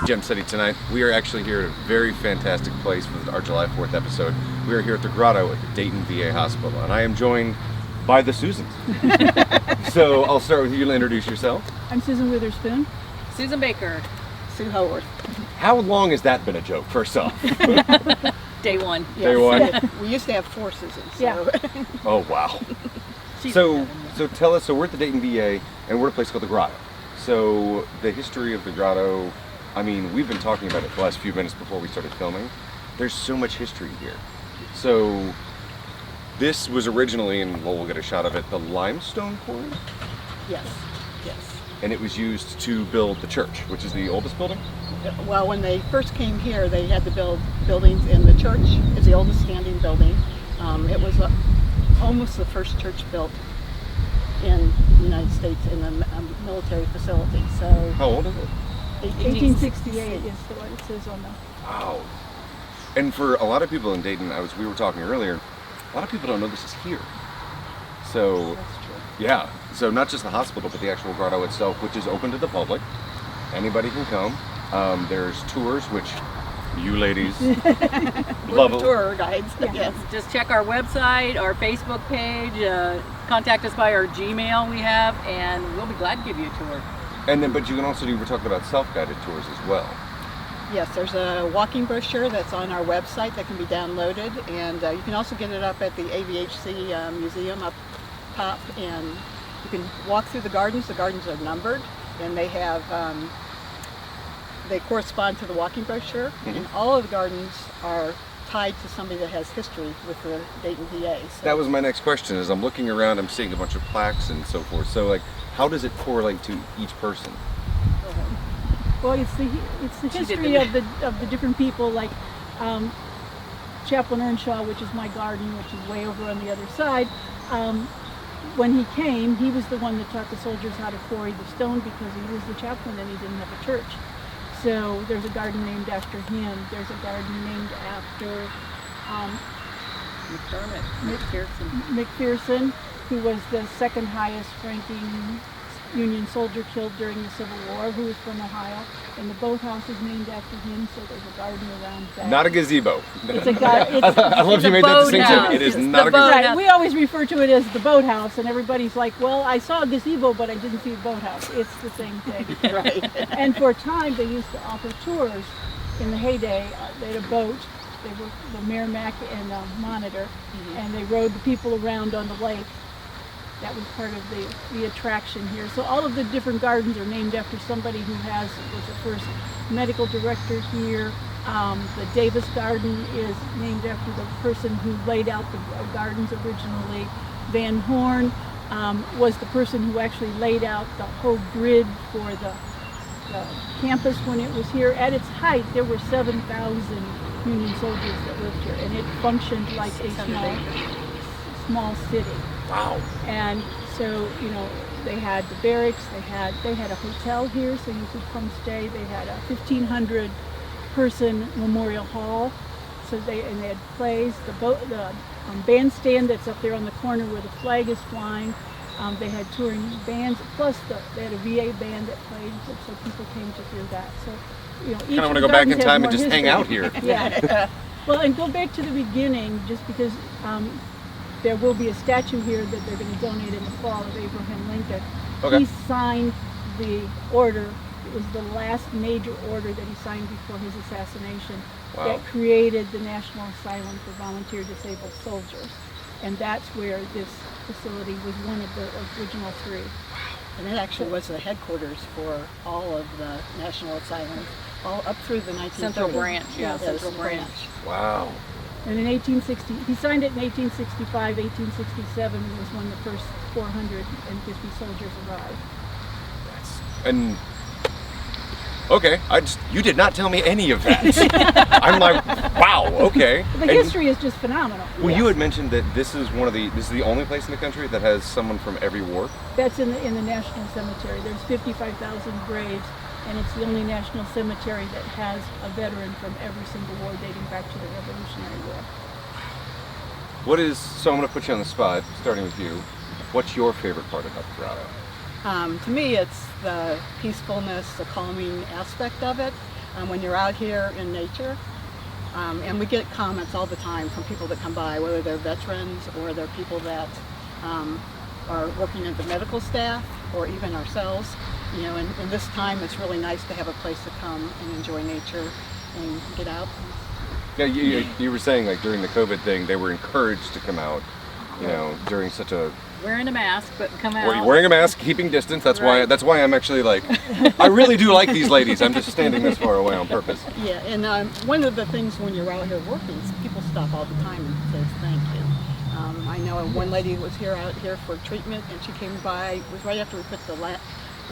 Gem City tonight. We are actually here at a very fantastic place for our July 4th episode. We are here at the Grotto at the Dayton VA Hospital, and I am joined by the Susans. So I'll start with you to introduce yourself. I'm Susan Witherspoon. Susan Baker. Sue Howarth. How long has that been a joke, first off? Day one. Yes. Day one? We used to have 4 Susans. So. Yeah. Oh, wow. So tell us, so we're at the Dayton VA, and we're at a place called the Grotto. So the history of the Grotto, I mean, we've been talking about it for the last few minutes before we started filming. There's so much history here. So this was originally, and we'll get a shot of it, the limestone quarry? Yes. And it was used to build the church, which is the oldest building? Well, when they first came here, they had to build buildings, and the church is the oldest standing building. It was almost the first church built in the United States in a military facility. So How old is it? 1868 is what it says on the. Wow. And for a lot of people in Dayton, we were talking earlier, a lot of people don't know this is here. So, That's true. yeah. So not just the hospital, but the actual grotto itself, which is open to the public. Anybody can come. There's tours, which you ladies love. We're the tour guides. Yeah. Yes. Just check our website, our Facebook page, contact us by our Gmail we have, and we'll be glad to give you a tour. And then, but you can also we're talking about self-guided tours as well. Yes, there's a walking brochure that's on our website that can be downloaded, and you can also get it up at the AVHC museum up top, and you can walk through the gardens. The gardens are numbered, and they have they correspond to the walking brochure, and all of the gardens are tied to somebody that has history with the Dayton VA. So. That was my next question. As I'm looking around, I'm seeing a bunch of plaques and so forth. So, like, how does it correlate to each person? Well, it's the history of the different people, like Chaplain Earnshaw, which is my garden, which is way over on the other side. When he came, he was the one that taught the soldiers how to quarry the stone because he was the chaplain and he didn't have a church. So there's a garden named after him. There's a garden named after McPherson, who was the second highest ranking Union soldier killed during the Civil War, who was from Ohio. And the boathouse is named after him, so there's a garden around that. Not a gazebo. It's a garden. I love you made that distinction. It is not a gazebo. Right, we always refer to it as the boathouse, and everybody's like, well, I saw a gazebo, but I didn't see a boathouse. It's the same thing. Right. And for a time, they used to offer tours in the heyday. They had a boat. They were the Merrimack and Monitor, and they rowed the people around on the lake. That was part of the attraction here. So all of the different gardens are named after somebody who was the first medical director here. The Davis Garden is named after the person who laid out the gardens originally. Van Horn was the person who actually laid out the whole grid for the campus when it was here. At its height, there were 7,000 Union soldiers that lived here, and it functioned like a small city. Wow. And so, they had the barracks, they had a hotel here, so you could come stay. They had a 1,500 person memorial hall, so they had plays. The bandstand that's up there on the corner where the flag is flying. They had touring bands, plus they had a VA band that played, so people came to hear that. So, each kind of want to go back in time and just history. hang out here. Yeah. Well, and go back to the beginning, just because there will be a statue here that they're going to donate in the fall of Abraham Lincoln. Okay. He signed the order. It was the last major order that he signed before his assassination. Wow. That created the National Asylum for Volunteer Disabled Soldiers. And that's where this facility was one of the original 3. And it actually was the headquarters for all of the National Asylums, all up through the 1930s. Central branch, Yeah, Central branch. Wow. And in 1860, he signed it in 1865, 1867 was when the first 450 soldiers arrived. And okay, you did not tell me any of that. I'm like, wow, okay. The history is just phenomenal. Well, you had mentioned that this is the only place in the country that has someone from every war. That's in the National Cemetery. There's 55,000 graves, and it's the only national cemetery that has a veteran from every single war dating back to the Revolutionary War. So I'm going to put you on the spot, starting with you. What's your favorite part about the grotto? To me, it's the peacefulness, the calming aspect of it. When you're out here in nature, and we get comments all the time from people that come by, whether they're veterans or they're people that are working in the medical staff or even ourselves. You know, in this time, it's really nice to have a place to come and enjoy nature and get out. Yeah, you were saying like during the COVID thing, they were encouraged to come out, you know, during such a Wearing a mask, but come out. wearing a mask, keeping distance. That's Right. why I'm actually like, I really do like these ladies. I'm just standing this far away on purpose. Yeah, and one of the things when you're out here working is people stop all the time and say thank you. I know one lady was out here for treatment, and she came by. It was right after we put the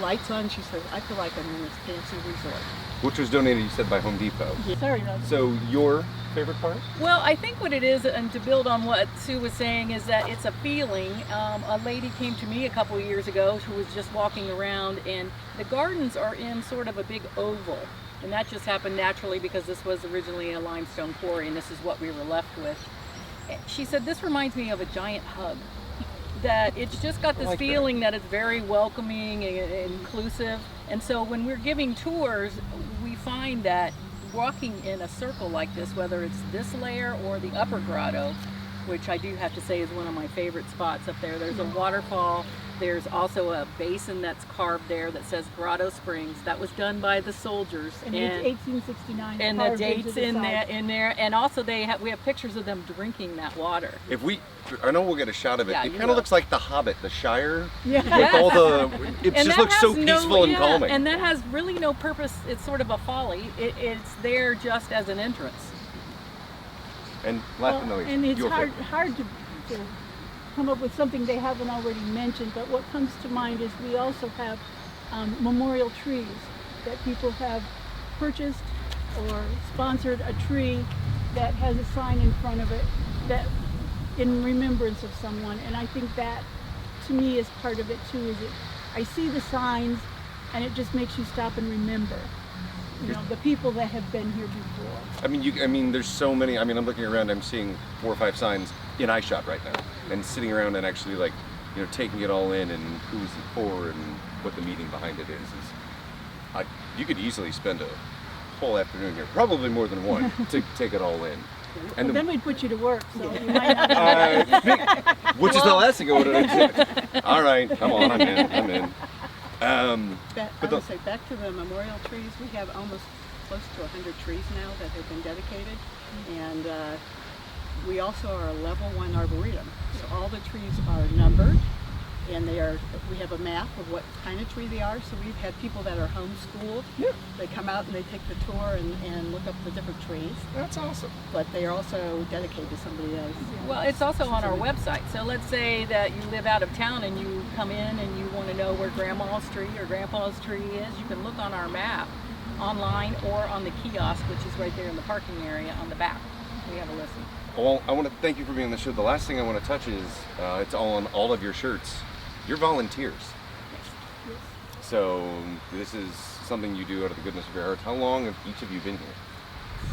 lights on. She said, "I feel like I'm in this fancy resort." Which was donated, you said, by Home Depot. Yeah. Sorry, Rob. So your favorite part? Well, I think what it is, and to build on what Sue was saying, is that it's a feeling. A lady came to me a couple of years ago who was just walking around, and the gardens are in sort of a big oval. And that just happened naturally because this was originally a limestone quarry, and this is what we were left with. She said, this reminds me of a giant hug. That it's just got this feeling that it's very welcoming and inclusive. And so when we're giving tours, we find that walking in a circle like this, whether it's this layer or the upper grotto, which I do have to say is one of my favorite spots up there. There's a waterfall. There's also a basin that's carved there that says Grotto Springs. That was done by the soldiers. And it's 1869. And the carved dates into the side. in there. And also we have pictures of them drinking that water. I know we'll get a shot of it. Yeah, It you kind will. of looks like The Hobbit, the Shire. Yeah. With all the, it And just that looks so has no- peaceful and yeah, calming. And that has really no purpose. It's sort of a folly. It's there just as an entrance. And last but not least, and it's your hard favorite. to come up with something they haven't already mentioned, but what comes to mind is we also have memorial trees that people have purchased or sponsored a tree that has a sign in front of it that in remembrance of someone, and I think that to me is part of it too. I see the signs and it just makes you stop and remember, you know, the people that have been here before. I mean, there's so many. I mean, I'm looking around. I'm seeing 4 or 5 signs in eyeshot right now, and sitting around and actually like, you know, taking it all in and who's it for and what the meaning behind it is. You could easily spend a whole afternoon here, probably more than one, to take it all in. And Well, then we'd put you to work, so you might not. which is the last thing I would have. All right, come on, I'm in. I But would say back to the memorial trees, we have almost close to 100 trees now that have been dedicated, and we also are a level 1 arboretum. So all the trees are numbered, and we have a map of what kind of tree they are. So we've had people that are homeschooled. Yeah. They come out and they take the tour and look up the different trees, That's awesome. but they are also dedicated to somebody else. Well, it's also on our website. So let's say that you live out of town and you come in and you want to know where Grandma's tree or Grandpa's tree is. You can look on our map online or on the kiosk, which is right there in the parking area on the back. We have a list. Well, I want to thank you for being on the show. The last thing I want to touch is it's all on all of your shirts. You're volunteers. So this is something you do out of the goodness of your heart. How long have each of you been here?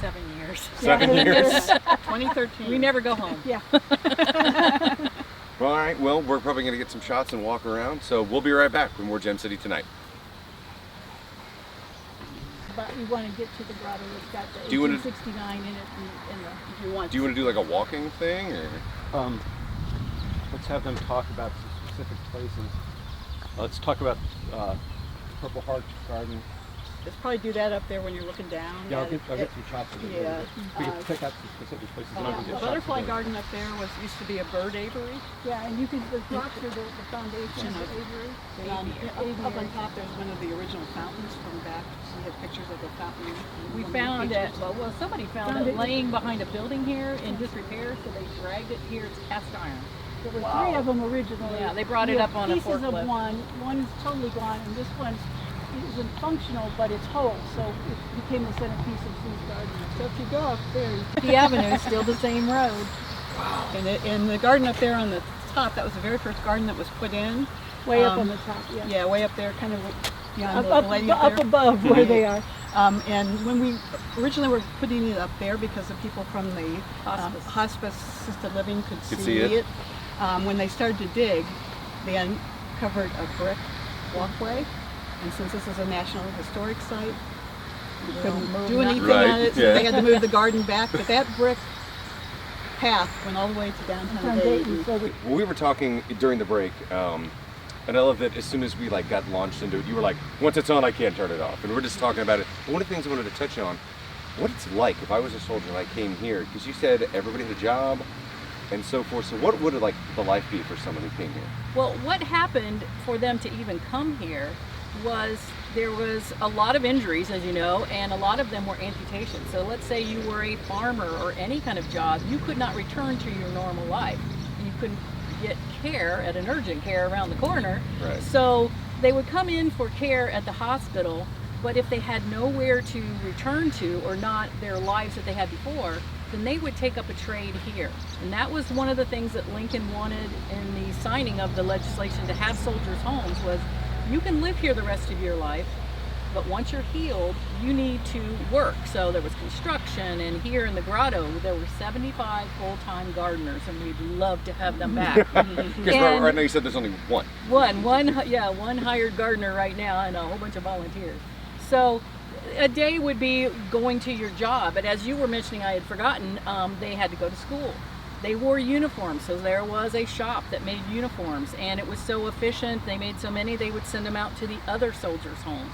7 years. 7 years. 2013. We never go home. Yeah. Well, all right. Well, we're probably going to get some shots and walk around. So we'll be right back with more Gem City Tonight. But we want to get to the grotto. It's got the Do you wanna- 1869 in it. If you want. Do you want to do like a walking thing, or? Let's have them talk about some specific places. Let's talk about Purple Heart Garden. Just probably do that up there when you're looking down. Yeah, I'll at get it. some shots of it. Yeah. We can pick out some specific places. and I can The get shots butterfly of it. garden up there used to be a bird aviary. Yeah, and you can, the rocks are the foundation of Avery. And up on top, there's one of the original fountains from back. We have pictures of the fountain. We One of the found it, pictures. well, somebody found it laying behind a building here in disrepair, so they dragged it here. It's cast iron. There were 3 of them originally. Yeah, they brought it We up have on a pieces forklift. of one. One's totally gone, and this one's isn't functional, but it's whole. So it became the centerpiece of Sue's garden. So if you go up there, The avenue is still the same road. And the garden up there on the top, that was the very first garden that was put in. way up on the top, yeah. Yeah, way up there, kind of beyond Up, the lady up there. above where they are. And when we originally were putting it up there because the people from the hospice assisted living could see it. When they started to dig, they uncovered a brick walkway. And since this is a National Historic Site, we couldn't do anything on it, so they had to move the garden back. But that brick path went all the way to downtown Dayton. So Well, we were talking during the break, and I love that as soon as we got launched into it, you were like, once it's on, I can't turn it off. And we're just talking about it. One of the things I wanted to touch on, what it's like if I was a soldier and I came here, because you said everybody had a job and so forth. So what would the life be for someone who came here? Well, what happened for them to even come here was there was a lot of injuries, as you know, and a lot of them were amputations. So let's say you were a farmer or any kind of job, you could not return to your normal life. You couldn't get care at an urgent care around the corner. Right. So they would come in for care at the hospital, but if they had nowhere to return to or not their lives that they had before, then they would take up a trade here. And that was one of the things that Lincoln wanted in the signing of the legislation to have soldiers' homes was you can live here the rest of your life, but once you're healed, you need to work. So there was construction, and here in the grotto, there were 75 full-time gardeners, and we'd love to have them back. Because right now you said there's only one. One hired gardener right now, and a whole bunch of volunteers. So a day would be going to your job, but as you were mentioning, I had forgotten, they had to go to school. They wore uniforms, so there was a shop that made uniforms, and it was so efficient. They made so many, they would send them out to the other soldiers' homes.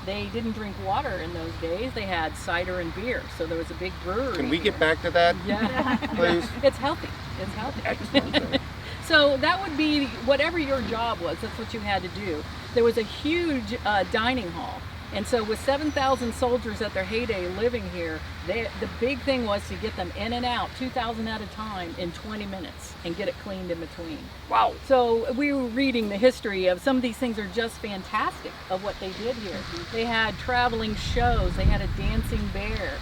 They didn't drink water in those days. They had cider and beer, so there was a big brewery. Can we get back to that, Yeah. please? It's healthy. It's healthy. Excellent. So that would be whatever your job was, that's what you had to do. There was a huge dining hall. And so with 7,000 soldiers at their heyday living here, the big thing was to get them in and out, 2,000 at a time, in 20 minutes and get it cleaned in between. Wow. So we were reading the history of some of these things are just fantastic of what they did here. They had traveling shows. They had a dancing bear.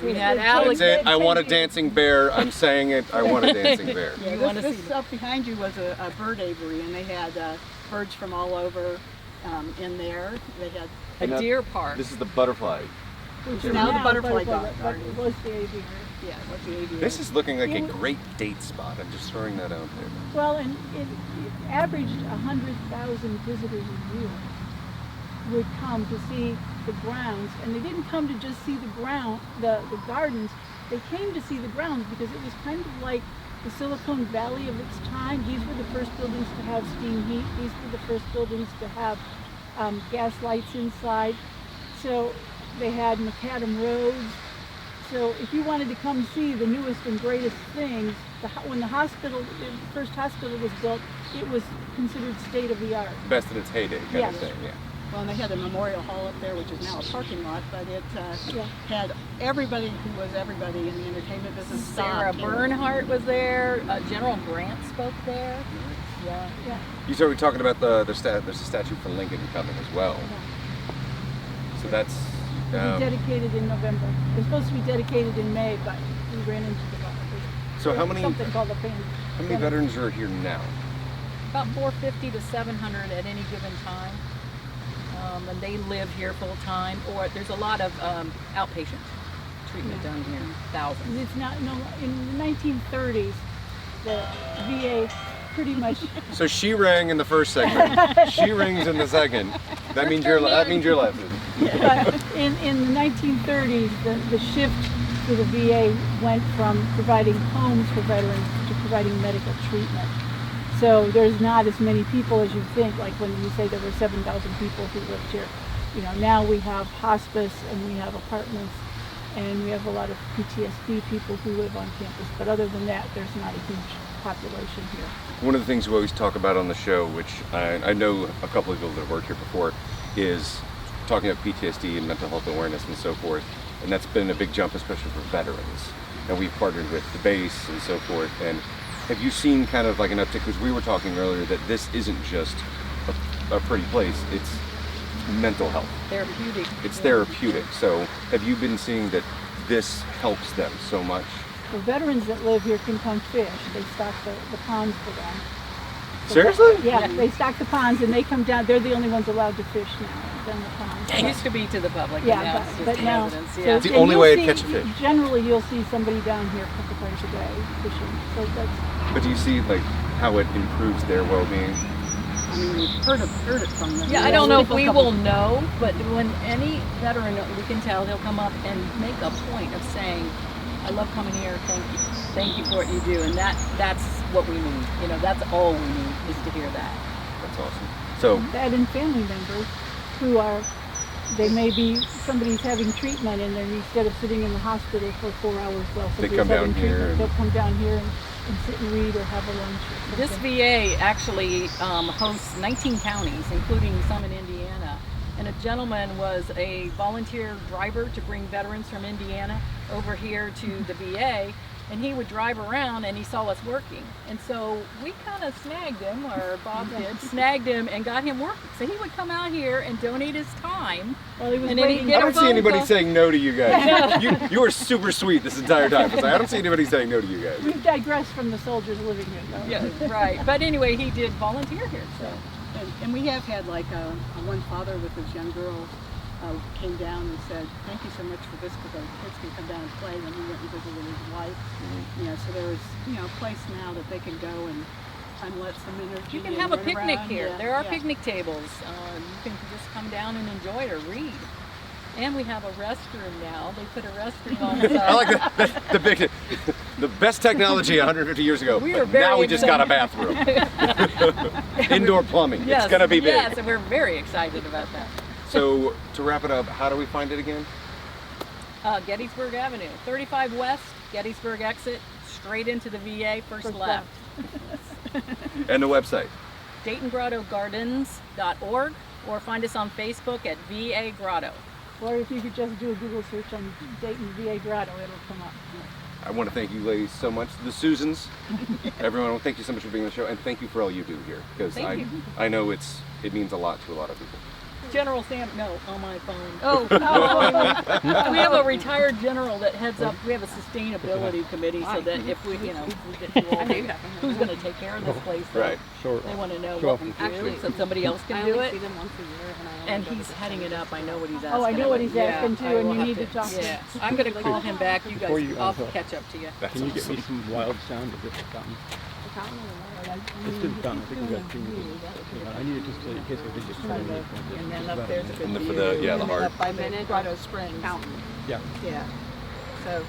We had That's it. I want a dancing bear. I'm saying it. I want a dancing bear. Yeah, you want to see This up behind you was a bird aviary, and they had birds from all over in there. They had a deer park. This is the butterfly. which is now the butterfly but garden. it was the aviary. Yeah, it was the aviary. This is looking like a great date spot. I'm just throwing that out there. Well, and it averaged 100,000 visitors a year would come to see the grounds, and they didn't come to just see the gardens. They came to see the grounds because it was kind of like the Silicon Valley of its time. These were the first buildings to have steam heat. These were the first buildings to have gas lights inside. So they had macadam roads. So if you wanted to come see the newest and greatest things, when the first hospital was built, it was considered state of the art. Best in its heyday, kind Yes. of thing. Yeah. Well, and they had a memorial hall up there, which is now a parking lot, but it had everybody who was everybody in the entertainment business. Sarah stopped. Bernhardt was there. General Grant spoke there. Yeah. You started talking about there's a statue for Lincoln coming as well. So that's. It'll be dedicated in November. It was supposed to be dedicated in May, but we ran into So how many something called the pandemic. how many veterans are here now? About 450 to 700 at any given time. And they live here full time, or there's a lot of outpatient treatment down here, thousands. It's not in the 1930s. The VA pretty much. So she rang in the first segment. She rings in the second. That means you're left. But in the 1930s, the shift for the VA went from providing homes for veterans to providing medical treatment. So there's not as many people as you think, like when you say there were 7,000 people who lived here. Now we have hospice and we have apartments and we have a lot of PTSD people who live on campus. But other than that, there's not a huge population here. One of the things we always talk about on the show, which I know a couple of people that have worked here before, is talking about PTSD and mental health awareness and so forth. And that's been a big jump, especially for veterans. And we've partnered with the base and so forth. And have you seen kind of like an uptick? Because we were talking earlier that this isn't just a pretty place. It's mental health. Therapeutic. It's therapeutic. So have you been seeing that this helps them so much? The veterans that live here can come fish. They stock the ponds for them. So Seriously? yeah, they stock the ponds and they come down. They're the only ones allowed to fish now, down the ponds. It used to be to the public, Yeah, but now it's just but now, residents. so- Yeah. It's the and only you'll way to see- catch a fish. Generally, you'll see somebody down here a couple times a day fishing. So that's, But do you see like how it improves their well-being? I mean, we've heard it from them. Yeah, I don't know if we will know, but when any veteran, we can tell he'll come up and make a point of saying, I love coming here, thank you for what you do, and that's what we need. You know, that's all we need is to hear that. That's awesome. So that and family members who are, they may be, somebody's having treatment and then instead of sitting in the hospital for 4 hours while They somebody's come down having here treatment, and- they'll come down here and sit and read or have a lunch or This something. VA actually hosts 19 counties, including some in Indiana. And a gentleman was a volunteer driver to bring veterans from Indiana over here to the VA. And he would drive around and he saw us working. And so we kind of snagged him, or Bob did, snagged him and got him working. So he would come out here and donate his time. While he was And then he'd waiting. get I a don't see phone anybody call. saying no to you guys. You were super sweet this entire time. It's like, I don't see anybody saying no to you guys. We've digressed from the soldiers living here though. Yeah, right. But anyway, he did volunteer here. So And we have had like one father with his young girl came down and said, thank you so much for this because our kids can come down and play when he went and visited his wife. You know, so there's, you know, a place now that they can go and let some energy. you can and have a run picnic around. here. Yeah, there are yeah. picnic tables. You can just come down and enjoy it or read. And we have a restroom now. They put a restroom on the I like that. That's the big, the best technology 150 years ago. We but are very now we just got a excited. bathroom. Indoor plumbing. Yes, It's gonna be big. Yes, and we're very excited about that. So to wrap it up, how do we find it again? Gettysburg Avenue, 35 West, Gettysburg exit, straight into the VA, first left. And the website. DaytonGrottoGardens.org, or find us on Facebook at VA Grotto. Or if you could just do a Google search on Dayton VA Grotto, it'll come up. I want to thank you ladies so much. The Susans, everyone, thank you so much for being on the show, and thank you for all you do here, because Thank you. I know it means a lot to a lot of people. General Sam, no, on my phone. Oh, We have a retired general that heads up, we have a sustainability committee, so that if we, you know, if we get too old, who's going to take care of this place? So Right. Sure. They want to know Show what off we the do, pictures. so somebody else I can do only it. see them once a year, and I only And go to he's the heading it up. I know what he's asking. Oh, I know what he's asking too, I and will you have need to talk to Yeah, him. I'm going to call him back. You Before guys, you I'll unhook. catch up to you. Can you get me some wild sound of this fountain? It's been done. I think we got 3 minutes. I need it just in case I think it's and then up there's a good And for view. the And then heart. up by the Grotto Springs. Fountain. Yeah. Yeah. So